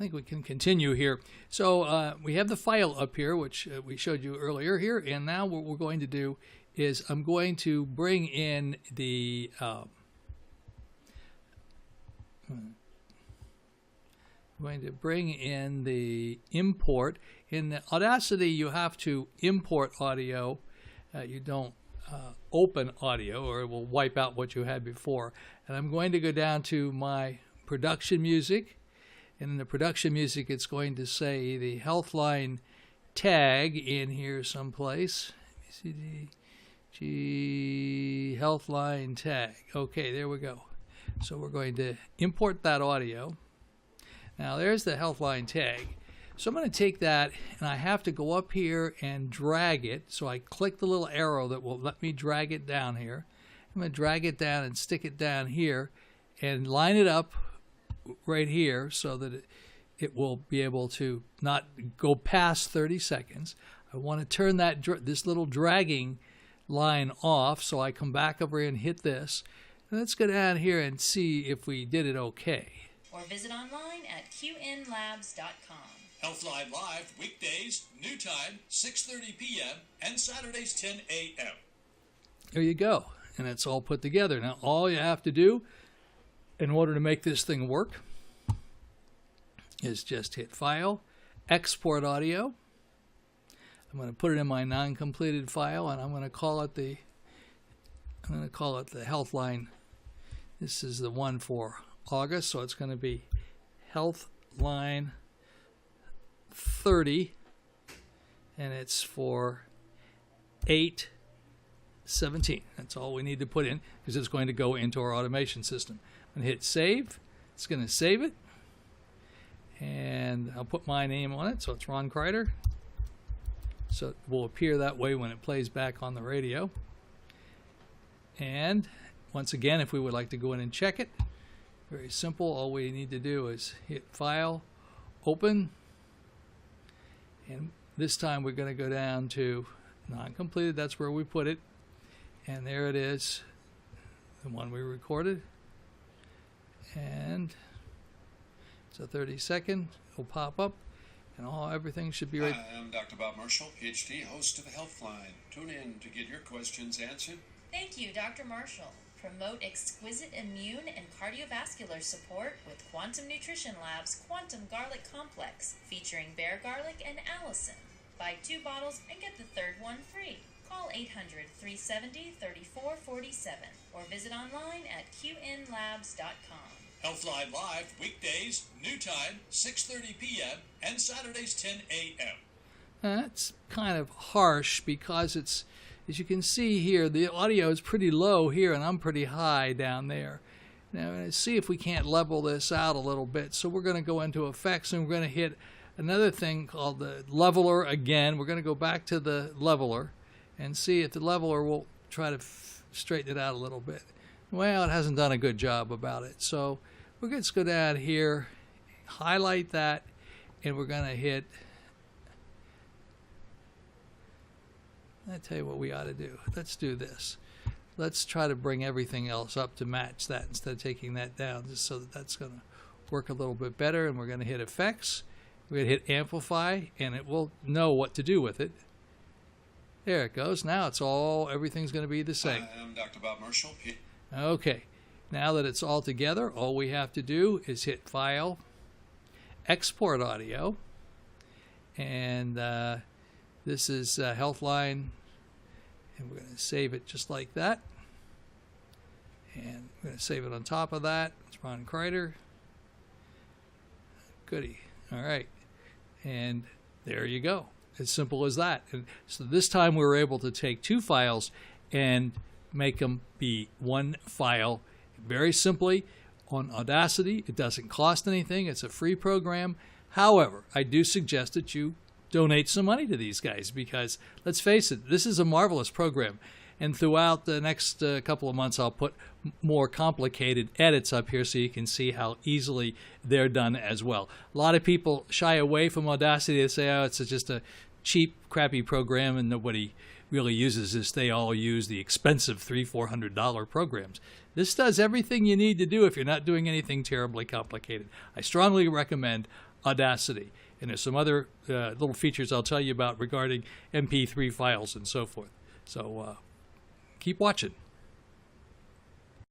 think we can continue here. So we have the file up here, which we showed you earlier here, and now what we're going to do is I'm going to bring in the import. In Audacity, you have to import audio. You don't open audio, or it will wipe out what you had before. And I'm going to go down to my production music. And in the production music, it's going to say the Healthline tag in here someplace. G Healthline tag. Okay, there we go. So we're going to import that audio. Now there's the Healthline tag. So I'm going to take that, and I have to go up here and drag it. So I click the little arrow that will let me drag it down here. I'm going to drag it down and stick it down here and line it up right here so that it will be able to not go past 30 seconds. I want to turn this little dragging line off, so I come back over here and hit this. And let's go down here and see if we did it okay. Or visit online at qnlabs.com. Healthline Live, weekdays, new time, 6:30 p.m. and Saturdays, 10 a.m. There you go. And it's all put together. Now, all you have to do in order to make this thing work is just hit File, Export Audio. I'm going to put it in my non-completed file, and I'm going to call it the Healthline. This is the one for August, so it's going to be Healthline 30, and it's for 8/17. That's all we need to put in, because it's going to go into our automation system. I'm going to hit Save. It's going to save it, and I'll put my name on it, so it's Ron Kreider. So it will appear that way when it plays back on the radio. And once again, if we would like to go in and check it, very simple. All we need to do is hit File, Open, and this time we're going to go down to non-completed. That's where we put it, and there it is, the one we recorded. And it's a 30-second. It'll pop up, and everything should be right. Hi, I'm Dr. Bob Marshall, PhD, host of the Healthline. Tune in to get your questions answered. Thank you, Dr. Marshall. Promote exquisite immune and cardiovascular support with Quantum Nutrition Lab's Quantum Garlic Complex, featuring bear garlic and allicin. Buy 2 bottles and get the third one free. Call 800-370-3447 or visit online at qnlabs.com. Healthline Live, weekdays, new time, 6:30 p.m. and Saturdays, 10 a.m. That's kind of harsh because it's, as you can see here, the audio is pretty low here and I'm pretty high down there. Now, let's see if we can't level this out a little bit. So we're going to go into Effects and we're going to hit another thing called the Leveler again. We're going to go back to the Leveler and see if the Leveler will try to straighten it out a little bit. Well, it hasn't done a good job about it. So we're going to go down here, highlight that, and we're going to hit, I'll tell you what we ought to do. Let's do this. Let's try to bring everything else up to match that instead of taking that down, just so that that's going to work a little bit better. And we're going to hit Effects. We're going to hit Amplify, and it will know what to do with it. There it goes. Now it's everything's going to be the same. Hi, I'm Dr. Bob Marshall. Okay. Now that it's all together, all we have to do is hit File, Export Audio, and this is Healthline, and we're going to save it just like that. And we're going to save it on top of that. It's Ron Kreider. Goody. All right. And there you go. As simple as that. And so this time we were able to take 2 files and make them be one file very simply on Audacity. It doesn't cost anything. It's a free program. However, I do suggest that you donate some money to these guys because, let's face it, this is a marvelous program. And throughout the next couple of months, I'll put more complicated edits up here so you can see how easily they're done as well. A lot of people shy away from Audacity. They say, oh, it's just a cheap, crappy program and nobody really uses this. They all use the expensive $300-400 programs. This does everything you need to do if you're not doing anything terribly complicated. I strongly recommend Audacity. And there's some other little features I'll tell you about regarding MP3 files and so forth. So keep watching.